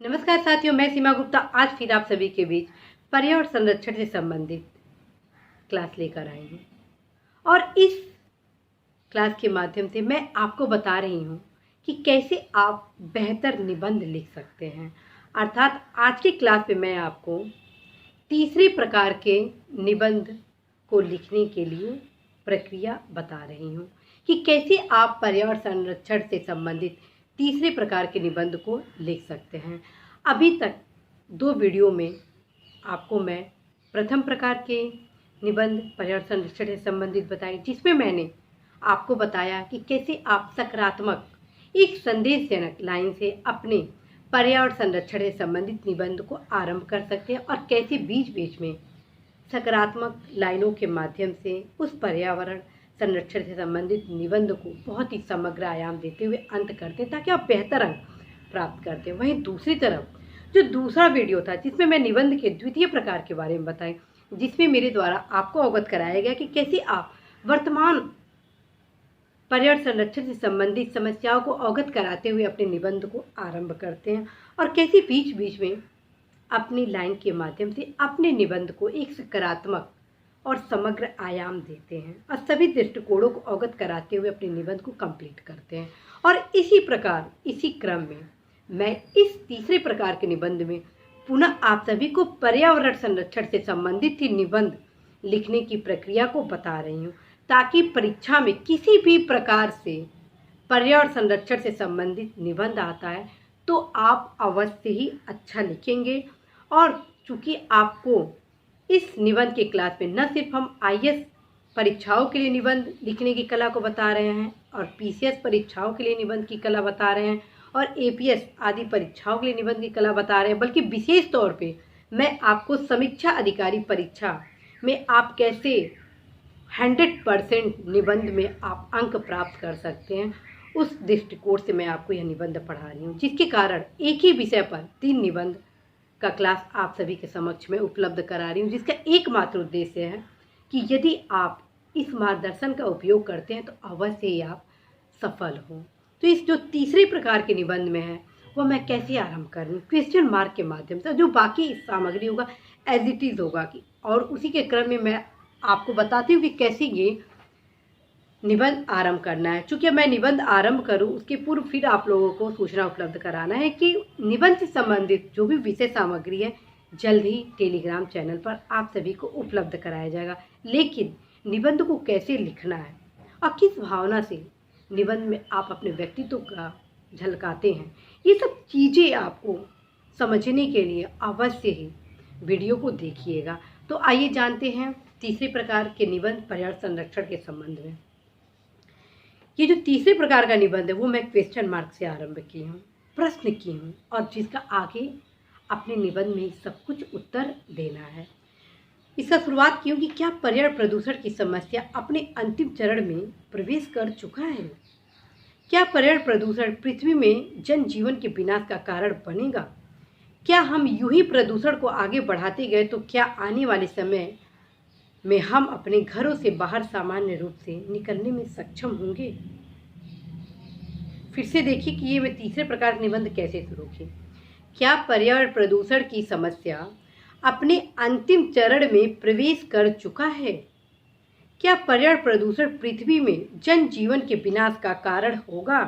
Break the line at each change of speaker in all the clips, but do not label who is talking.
नमस्कार साथियों, मैं सीमा गुप्ता आज फिर आप सभी के बीच पर्यावरण संरक्षण से संबंधित क्लास लेकर आई हूँ। और इस क्लास के माध्यम से मैं आपको बता रही हूँ कि कैसे आप बेहतर निबंध लिख सकते हैं। अर्थात आज की क्लास में मैं आपको तीसरे प्रकार के निबंध को लिखने के लिए प्रक्रिया बता रही हूँ कि कैसे आप पर्यावरण संरक्षण से संबंधित तीसरे प्रकार के निबंध को लिख सकते हैं। अभी तक 2 वीडियो में आपको मैं प्रथम प्रकार के निबंध पर्यावरण संरक्षण से संबंधित बताए, जिसमें मैंने आपको बताया कि कैसे आप सकारात्मक एक संदेशजनक लाइन से अपने पर्यावरण संरक्षण से संबंधित निबंध को आरंभ कर सकते हैं और कैसे बीच बीच में सकारात्मक लाइनों के माध्यम से उस पर्यावरण संरक्षण से संबंधित निबंध को बहुत ही समग्र आयाम देते हुए अंत करते हैं, ताकि आप बेहतर अंक प्राप्त करते हैं। वहीं दूसरी तरफ जो दूसरा वीडियो था, जिसमें मैं निबंध के द्वितीय प्रकार के बारे में बताई, जिसमें मेरे द्वारा आपको अवगत कराया गया कि कैसे आप वर्तमान पर्यावरण संरक्षण से संबंधित समस्याओं को अवगत कराते हुए अपने निबंध को आरंभ करते हैं और कैसे बीच बीच में अपनी लाइन के माध्यम से अपने निबंध को एक सकारात्मक और समग्र आयाम देते हैं और सभी दृष्टिकोणों को अवगत कराते हुए अपने निबंध को कंप्लीट करते हैं। और इसी प्रकार इसी क्रम में मैं इस तीसरे प्रकार के निबंध में पुनः आप सभी को पर्यावरण संरक्षण से संबंधित ही निबंध लिखने की प्रक्रिया को बता रही हूँ, ताकि परीक्षा में किसी भी प्रकार से पर्यावरण संरक्षण से संबंधित निबंध आता है तो आप अवश्य ही अच्छा लिखेंगे। और चूंकि आपको इस निबंध के क्लास में न सिर्फ हम आईएएस परीक्षाओं के लिए निबंध लिखने की कला को बता रहे हैं और पीसीएस परीक्षाओं के लिए निबंध की कला बता रहे हैं और एपीएस आदि परीक्षाओं के लिए निबंध की कला बता रहे हैं, बल्कि विशेष तौर पे मैं आपको समीक्षा अधिकारी परीक्षा में आप कैसे 100% निबंध में आप अंक प्राप्त कर सकते हैं, उस दृष्टिकोण से मैं आपको यह निबंध पढ़ा रही हूँ, जिसके कारण एक ही विषय पर 3 निबंध का क्लास आप सभी के समक्ष में उपलब्ध करा रही हूँ, जिसका एकमात्र उद्देश्य है कि यदि आप इस मार्गदर्शन का उपयोग करते हैं तो अवश्य ही आप सफल हो। तो इस जो तीसरे प्रकार के निबंध में है वो मैं कैसे आरंभ कर रही हूँ, क्वेश्चन मार्क के माध्यम से। जो बाकी सामग्री होगा एज इट इज होगा कि, और उसी के क्रम में मैं आपको बताती हूँ कि कैसे ये निबंध आरंभ करना है। चूंकि मैं निबंध आरंभ करूं उसके पूर्व फिर आप लोगों को सूचना उपलब्ध कराना है कि निबंध से संबंधित जो भी विषय सामग्री है जल्द ही टेलीग्राम चैनल पर आप सभी को उपलब्ध कराया जाएगा। लेकिन निबंध को कैसे लिखना है और किस भावना से निबंध में आप अपने व्यक्तित्व का झलकाते हैं, ये सब चीज़ें आपको समझने के लिए अवश्य ही वीडियो को देखिएगा। तो आइए जानते हैं तीसरे प्रकार के निबंध पर्यावरण संरक्षण के संबंध में। ये जो तीसरे प्रकार का निबंध है वो मैं क्वेश्चन मार्क से आरंभ की हूँ, प्रश्न की हूँ, और जिसका आगे अपने निबंध में सब कुछ उत्तर देना है। इसका शुरुआत की हूँ कि क्या पर्यावरण प्रदूषण की समस्या अपने अंतिम चरण में प्रवेश कर चुका है? क्या पर्यावरण प्रदूषण पृथ्वी में जनजीवन के विनाश का कारण बनेगा? क्या हम यूं ही प्रदूषण को आगे बढ़ाते गए तो क्या आने वाले समय में हम अपने घरों से बाहर सामान्य रूप से निकलने में सक्षम होंगे? फिर से देखिए कि ये मैं तीसरे प्रकार के निबंध कैसे शुरू की। क्या पर्यावरण प्रदूषण की समस्या अपने अंतिम चरण में प्रवेश कर चुका है? क्या पर्यावरण प्रदूषण पृथ्वी में जनजीवन के विनाश का कारण होगा?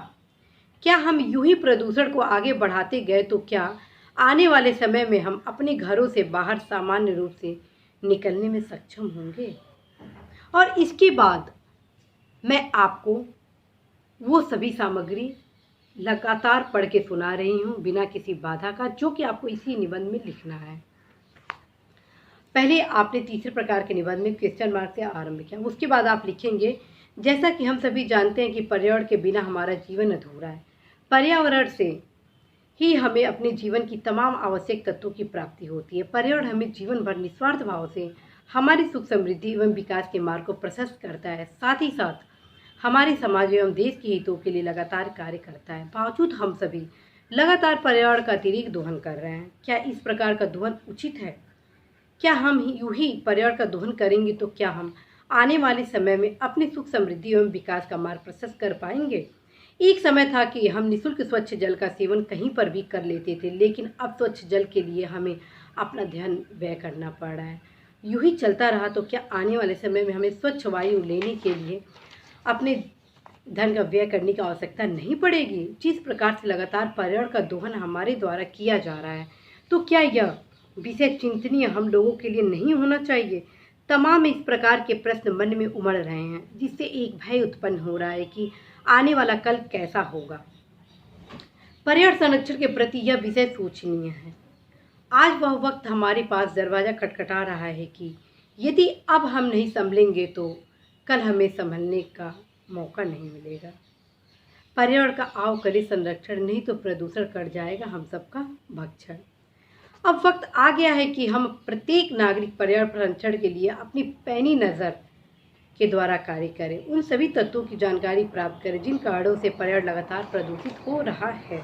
क्या हम यूं ही प्रदूषण को आगे बढ़ाते गए तो क्या आने वाले समय में हम अपने घरों से बाहर सामान्य रूप से निकलने में सक्षम होंगे? और इसके बाद मैं आपको वो सभी सामग्री लगातार पढ़ के सुना रही हूँ बिना किसी बाधा का, जो कि आपको इसी निबंध में लिखना है। पहले आपने तीसरे प्रकार के निबंध में क्वेश्चन मार्क से आरंभ किया, उसके बाद आप लिखेंगे, जैसा कि हम सभी जानते हैं कि पर्यावरण के बिना हमारा जीवन अधूरा है। पर्यावरण से ही हमें अपने जीवन की तमाम आवश्यक तत्वों की प्राप्ति होती है। पर्यावरण हमें जीवन भर निस्वार्थ भाव से हमारी सुख समृद्धि एवं विकास के मार्ग को प्रशस्त करता है। साथ ही साथ हमारे समाज एवं देश के हितों के लिए लगातार कार्य करता है। बावजूद हम सभी लगातार पर्यावरण का अतिरिक्त दोहन कर रहे हैं। क्या इस प्रकार का दोहन उचित है? क्या हम यूं ही पर्यावरण का दोहन करेंगे तो क्या हम आने वाले समय में अपने सुख समृद्धि एवं विकास का मार्ग प्रशस्त कर पाएंगे? एक समय था कि हम निःशुल्क स्वच्छ जल का सेवन कहीं पर भी कर लेते थे, लेकिन अब स्वच्छ जल के लिए हमें अपना ध्यान व्यय करना पड़ रहा है। यूं ही चलता रहा तो क्या आने वाले समय में हमें स्वच्छ वायु लेने के लिए अपने धन का व्यय करने की आवश्यकता नहीं पड़ेगी? जिस प्रकार से लगातार पर्यावरण का दोहन हमारे द्वारा किया जा रहा है, तो क्या यह विषय चिंतनीय हम लोगों के लिए नहीं होना चाहिए? तमाम इस प्रकार के प्रश्न मन में उमड़ रहे हैं, जिससे एक भय उत्पन्न हो रहा है कि आने वाला कल कैसा होगा। पर्यावरण संरक्षण के प्रति यह विषय सोचनीय है। आज वह वक्त हमारे पास दरवाजा खटखटा रहा है कि यदि अब हम नहीं संभलेंगे तो कल हमें संभलने का मौका नहीं मिलेगा। पर्यावरण का आओ करे संरक्षण, नहीं तो प्रदूषण कर जाएगा हम सबका भक्षण। अब वक्त आ गया है कि हम प्रत्येक नागरिक पर्यावरण संरक्षण के लिए अपनी पैनी नज़र के द्वारा कार्य करें, उन सभी तत्वों की जानकारी प्राप्त करें जिन कारणों से पर्यावरण लगातार प्रदूषित हो रहा है।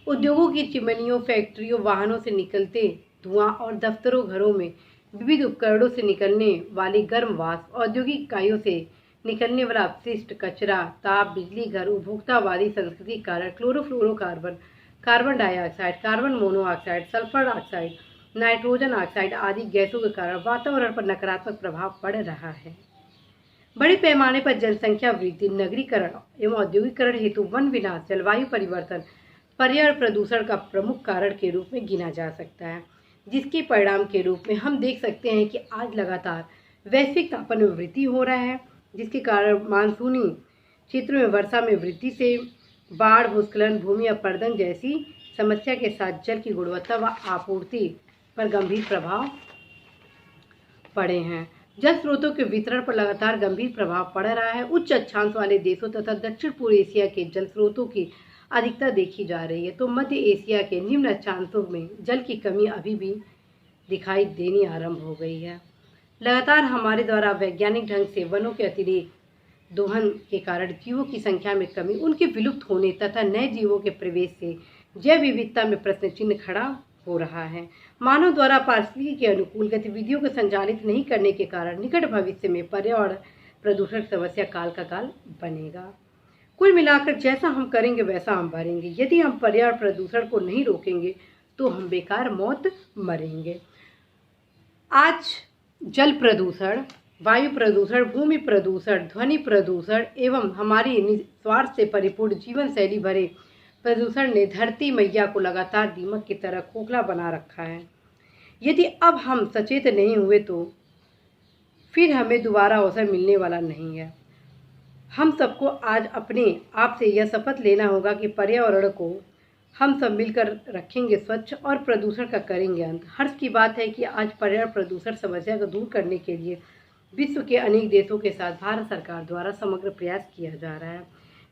उद्योगों की चिमनियों, फैक्ट्रियों, वाहनों से निकलते धुआं और दफ्तरों, घरों में विविध उपकरणों से निकलने वाले गर्म वाष्प, औद्योगिक इकाइयों से निकलने वाला अपशिष्ट कचरा, ताप, बिजली घर, उपभोक्तावादी संस्कृति के कारण chlorofluorocarbon, carbon dioxide, carbon monoxide, sulphur oxide, nitrogen oxide आदि गैसों के कारण वातावरण पर नकारात्मक प्रभाव पड़ रहा है। बड़े पैमाने पर जनसंख्या वृद्धि, नगरीकरण एवं औद्योगिकरण हेतु वन विनाश, जलवायु परिवर्तन पर्यावरण प्रदूषण का प्रमुख कारण के रूप में गिना जा सकता है, जिसके परिणाम के रूप में हम देख सकते हैं कि आज लगातार वैश्विक तापमान में वृद्धि हो रहा है, जिसके कारण मानसूनी क्षेत्रों में वर्षा में वृद्धि से बाढ़, भूस्खलन, भूमि अपरदन जैसी समस्या के साथ जल की गुणवत्ता व आपूर्ति पर गंभीर प्रभाव पड़े हैं। जल स्रोतों के वितरण पर लगातार गंभीर प्रभाव पड़ रहा है। उच्च अक्षांश वाले देशों तथा दक्षिण पूर्व एशिया के जल स्रोतों की अधिकता देखी जा रही है, तो मध्य एशिया के निम्न अक्षांशों में जल की कमी अभी भी दिखाई देनी आरंभ हो गई है। लगातार हमारे द्वारा वैज्ञानिक ढंग से वनों के अतिरिक्त दोहन के कारण जीवों की संख्या में कमी, उनके विलुप्त होने तथा नए जीवों के प्रवेश से जैव विविधता में प्रश्न चिन्ह खड़ा हो रहा है। मानव द्वारा पारिस्थितिकी के अनुकूल गतिविधियों को संचालित नहीं करने के कारण निकट भविष्य में पर्यावरण प्रदूषण समस्या काल का काल बनेगा। कुल मिलाकर जैसा हम करेंगे वैसा हम भरेंगे। यदि हम पर्यावरण प्रदूषण को नहीं रोकेंगे तो हम बेकार मौत मरेंगे। आज जल प्रदूषण, वायु प्रदूषण, भूमि प्रदूषण, ध्वनि प्रदूषण एवं हमारी निस्वार्थ से परिपूर्ण जीवन शैली भरे प्रदूषण ने धरती मैया को लगातार दीमक की तरह खोखला बना रखा है। यदि अब हम सचेत नहीं हुए तो फिर हमें दोबारा अवसर मिलने वाला नहीं है। हम सबको आज अपने आप से यह शपथ लेना होगा कि पर्यावरण को हम सब मिलकर रखेंगे स्वच्छ और प्रदूषण का करेंगे अंत। हर्ष की बात है कि आज पर्यावरण प्रदूषण समस्या को दूर करने के लिए विश्व के अनेक देशों के साथ भारत सरकार द्वारा समग्र प्रयास किया जा रहा है।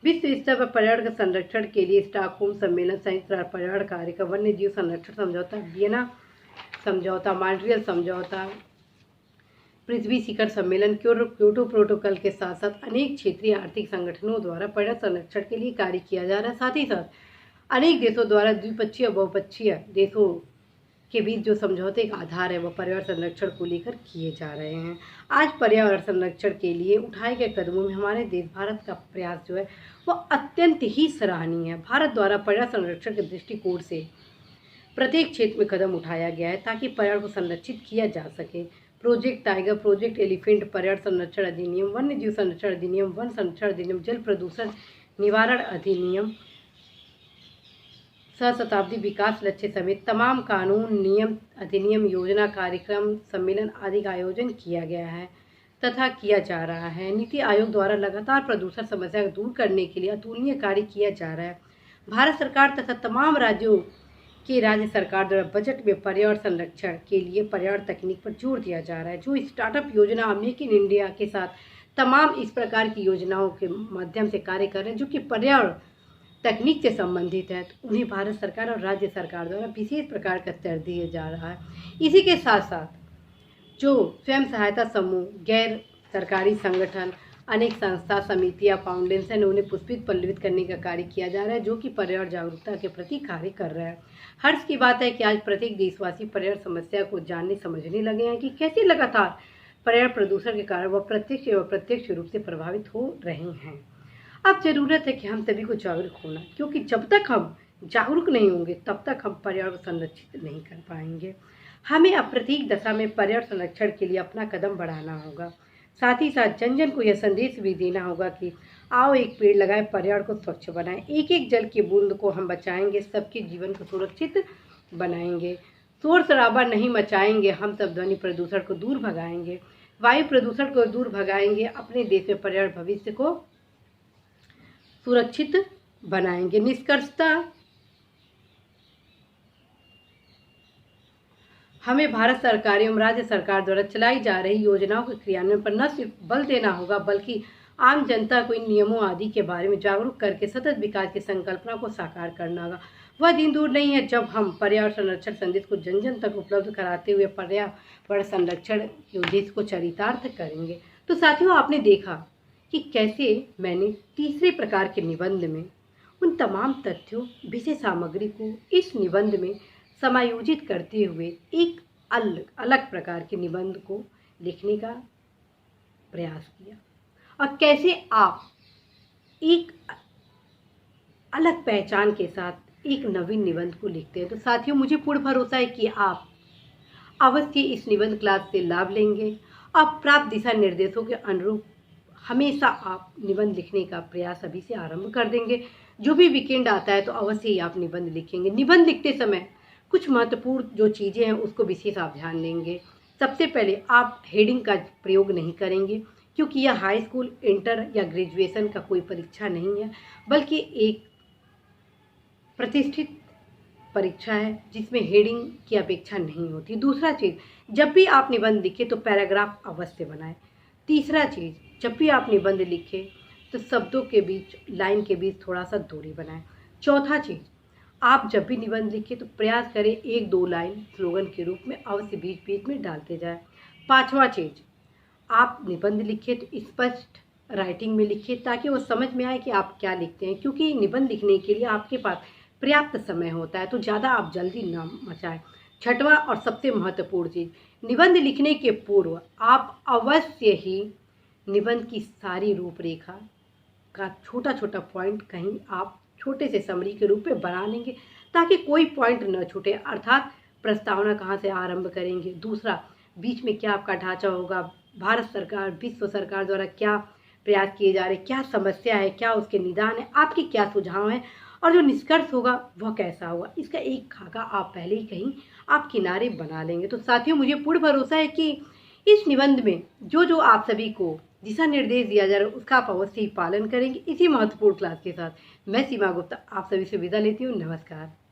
विश्व स्तर पर पर्यावरण के संरक्षण के लिए स्टॉकहोम सम्मेलन, संयुक्त राष्ट्र पर्यावरण कार्यक्रम, वन्य जीव संरक्षण समझौता, वियना समझौता, मॉन्ट्रियल समझौता, पृथ्वी शिखर सम्मेलन, क्योटो प्रोटोकॉल के साथ साथ अनेक क्षेत्रीय आर्थिक संगठनों द्वारा पर्यावरण संरक्षण के लिए कार्य किया जा रहा है। साथ ही साथ अनेक देशों द्वारा द्विपक्षीय बहुपक्षीय देशों के बीच जो समझौते का आधार है वह पर्यावरण संरक्षण को लेकर किए जा रहे हैं। आज पर्यावरण संरक्षण के लिए उठाए गए कदमों में हमारे देश भारत का प्रयास जो है वह अत्यंत ही सराहनीय है। भारत द्वारा पर्यावरण संरक्षण के दृष्टिकोण से प्रत्येक क्षेत्र में कदम उठाया गया है ताकि पर्यावरण को संरक्षित किया जा सके। प्रोजेक्ट टाइगर, प्रोजेक्ट एलिफेंट, पर्यावरण संरक्षण अधिनियम, वन्य जीव संरक्षण अधिनियम, वन संरक्षण अधिनियम, जल प्रदूषण निवारण अधिनियम, सहस्त्राब्दी विकास लक्ष्य समेत तमाम कानून, नियम, अधिनियम, योजना, कार्यक्रम, सम्मेलन आदि का आयोजन किया गया है तथा किया जा रहा है। नीति आयोग द्वारा लगातार प्रदूषण समस्या को दूर करने के लिए अतुलनीय कार्य किया जा रहा है। भारत सरकार तथा तमाम राज्यों के राज्य सरकार द्वारा बजट में पर्यावरण संरक्षण के लिए पर्यावरण तकनीक पर जोर दिया जा रहा है। जो स्टार्टअप योजना मेक इन इंडिया के साथ तमाम इस प्रकार की योजनाओं के माध्यम से कार्य कर रहे हैं जो कि पर्यावरण तकनीक से संबंधित है, तो उन्हें भारत सरकार और राज्य सरकार द्वारा विशेष प्रकार का स्तर दिया जा रहा है। इसी के साथ साथ जो स्वयं सहायता समूह, गैर सरकारी संगठन, अनेक संस्था, समितियां, फाउंडेशन उन्हें पुष्पित पल्लवित करने का कार्य किया जा रहा है जो कि पर्यावरण जागरूकता के प्रति कार्य कर रहा है। हर्ष की बात है कि आज प्रत्येक देशवासी पर्यावरण समस्या को जानने समझने लगे हैं कि कैसे लगातार पर्यावरण प्रदूषण के कारण वह प्रत्यक्ष एवं अप्रत्यक्ष रूप से प्रभावित हो रहे हैं। अब ज़रूरत है कि हम सभी को जागरूक होना, क्योंकि जब तक हम जागरूक नहीं होंगे तब तक हम पर्यावरण संरक्षित नहीं कर पाएंगे। हमें अब प्रत्येक दशा में पर्यावरण संरक्षण के लिए अपना कदम बढ़ाना होगा। साथ ही साथ जन जन को यह संदेश भी देना होगा कि आओ एक पेड़ लगाएं, पर्यावरण को स्वच्छ बनाएं, एक एक जल की बूंद को हम बचाएंगे, सबके जीवन को सुरक्षित बनाएंगे। शोर शराबा नहीं मचाएंगे, हम सब ध्वनि प्रदूषण को दूर भगाएंगे, वायु प्रदूषण को दूर भगाएंगे, अपने देश में पर्यावरण भविष्य को सुरक्षित बनाएंगे। निष्कर्षतः हमें भारत सरकार एवं राज्य सरकार द्वारा चलाई जा रही योजनाओं के क्रियान्वयन पर न सिर्फ बल देना होगा, बल्कि आम जनता को इन नियमों आदि के बारे में जागरूक करके सतत विकास की संकल्पना को साकार करना होगा। वह दिन दूर नहीं है जब हम पर्यावरण संरक्षण संदेश को जन जन तक उपलब्ध कराते हुए पर्यावरण संरक्षण के उद्देश्य को चरितार्थ करेंगे। तो साथियों, आपने देखा कि कैसे मैंने तीसरे प्रकार के निबंध में उन तमाम तथ्यों, विषय सामग्री को इस निबंध में समायोजित करते हुए एक अलग प्रकार के निबंध को लिखने का प्रयास किया, और कैसे आप एक अलग पहचान के साथ एक नवीन निबंध को लिखते हैं। तो साथियों, मुझे पूर्ण भरोसा है कि आप अवश्य इस निबंध क्लास से लाभ लेंगे। अब प्राप्त दिशा निर्देशों के अनुरूप हमेशा आप निबंध लिखने का प्रयास अभी से आरंभ कर देंगे। जो भी वीकेंड आता है तो अवश्य ही आप निबंध लिखेंगे। निबंध लिखते समय कुछ महत्वपूर्ण जो चीज़ें हैं उसको विशेष आप ध्यान देंगे। सबसे पहले आप हेडिंग का प्रयोग नहीं करेंगे, क्योंकि यह हाई स्कूल, इंटर या ग्रेजुएशन का कोई परीक्षा नहीं है, बल्कि एक प्रतिष्ठित परीक्षा है जिसमें हेडिंग की अपेक्षा नहीं होती। दूसरा चीज़, जब भी आप निबंध लिखें तो पैराग्राफ अवश्य बनाएं। तीसरा चीज़, जब भी आप निबंध लिखें तो शब्दों के बीच, लाइन के बीच थोड़ा सा दूरी बनाएं। चौथा चीज़, आप जब भी निबंध लिखें तो प्रयास करें एक दो लाइन स्लोगन के रूप में अवश्य बीच बीच में डालते जाएं। पांचवा चीज़, आप निबंध लिखें तो स्पष्ट राइटिंग में लिखिए ताकि वो समझ में आए कि आप क्या लिखते हैं, क्योंकि निबंध लिखने के लिए आपके पास पर्याप्त समय होता है, तो ज़्यादा आप जल्दी ना मचाएं। छठवां और सबसे महत्वपूर्ण चीज़, निबंध लिखने के पूर्व आप अवश्य ही निबंध की सारी रूपरेखा का छोटा छोटा पॉइंट कहीं आप छोटे से समरी के रूप में बना लेंगे ताकि कोई पॉइंट न छूटे, अर्थात प्रस्तावना कहाँ से आरंभ करेंगे, दूसरा बीच में क्या आपका ढांचा होगा, भारत सरकार, विश्व सरकार द्वारा क्या प्रयास किए जा रहे, क्या समस्या है, क्या उसके निदान है, आपके क्या सुझाव हैं, और जो निष्कर्ष होगा वह कैसा होगा, इसका एक खाका आप पहले ही कहीं आप किनारे बना लेंगे। तो साथियों, मुझे पूर्ण भरोसा है कि इस निबंध में जो आप सभी को दिशा निर्देश दिया जा रहा है उसका आप अवश्य ही पालन करेंगे। इसी महत्वपूर्ण क्लास के साथ मैं सीमा गुप्ता आप सभी से विदा लेती हूँ। नमस्कार।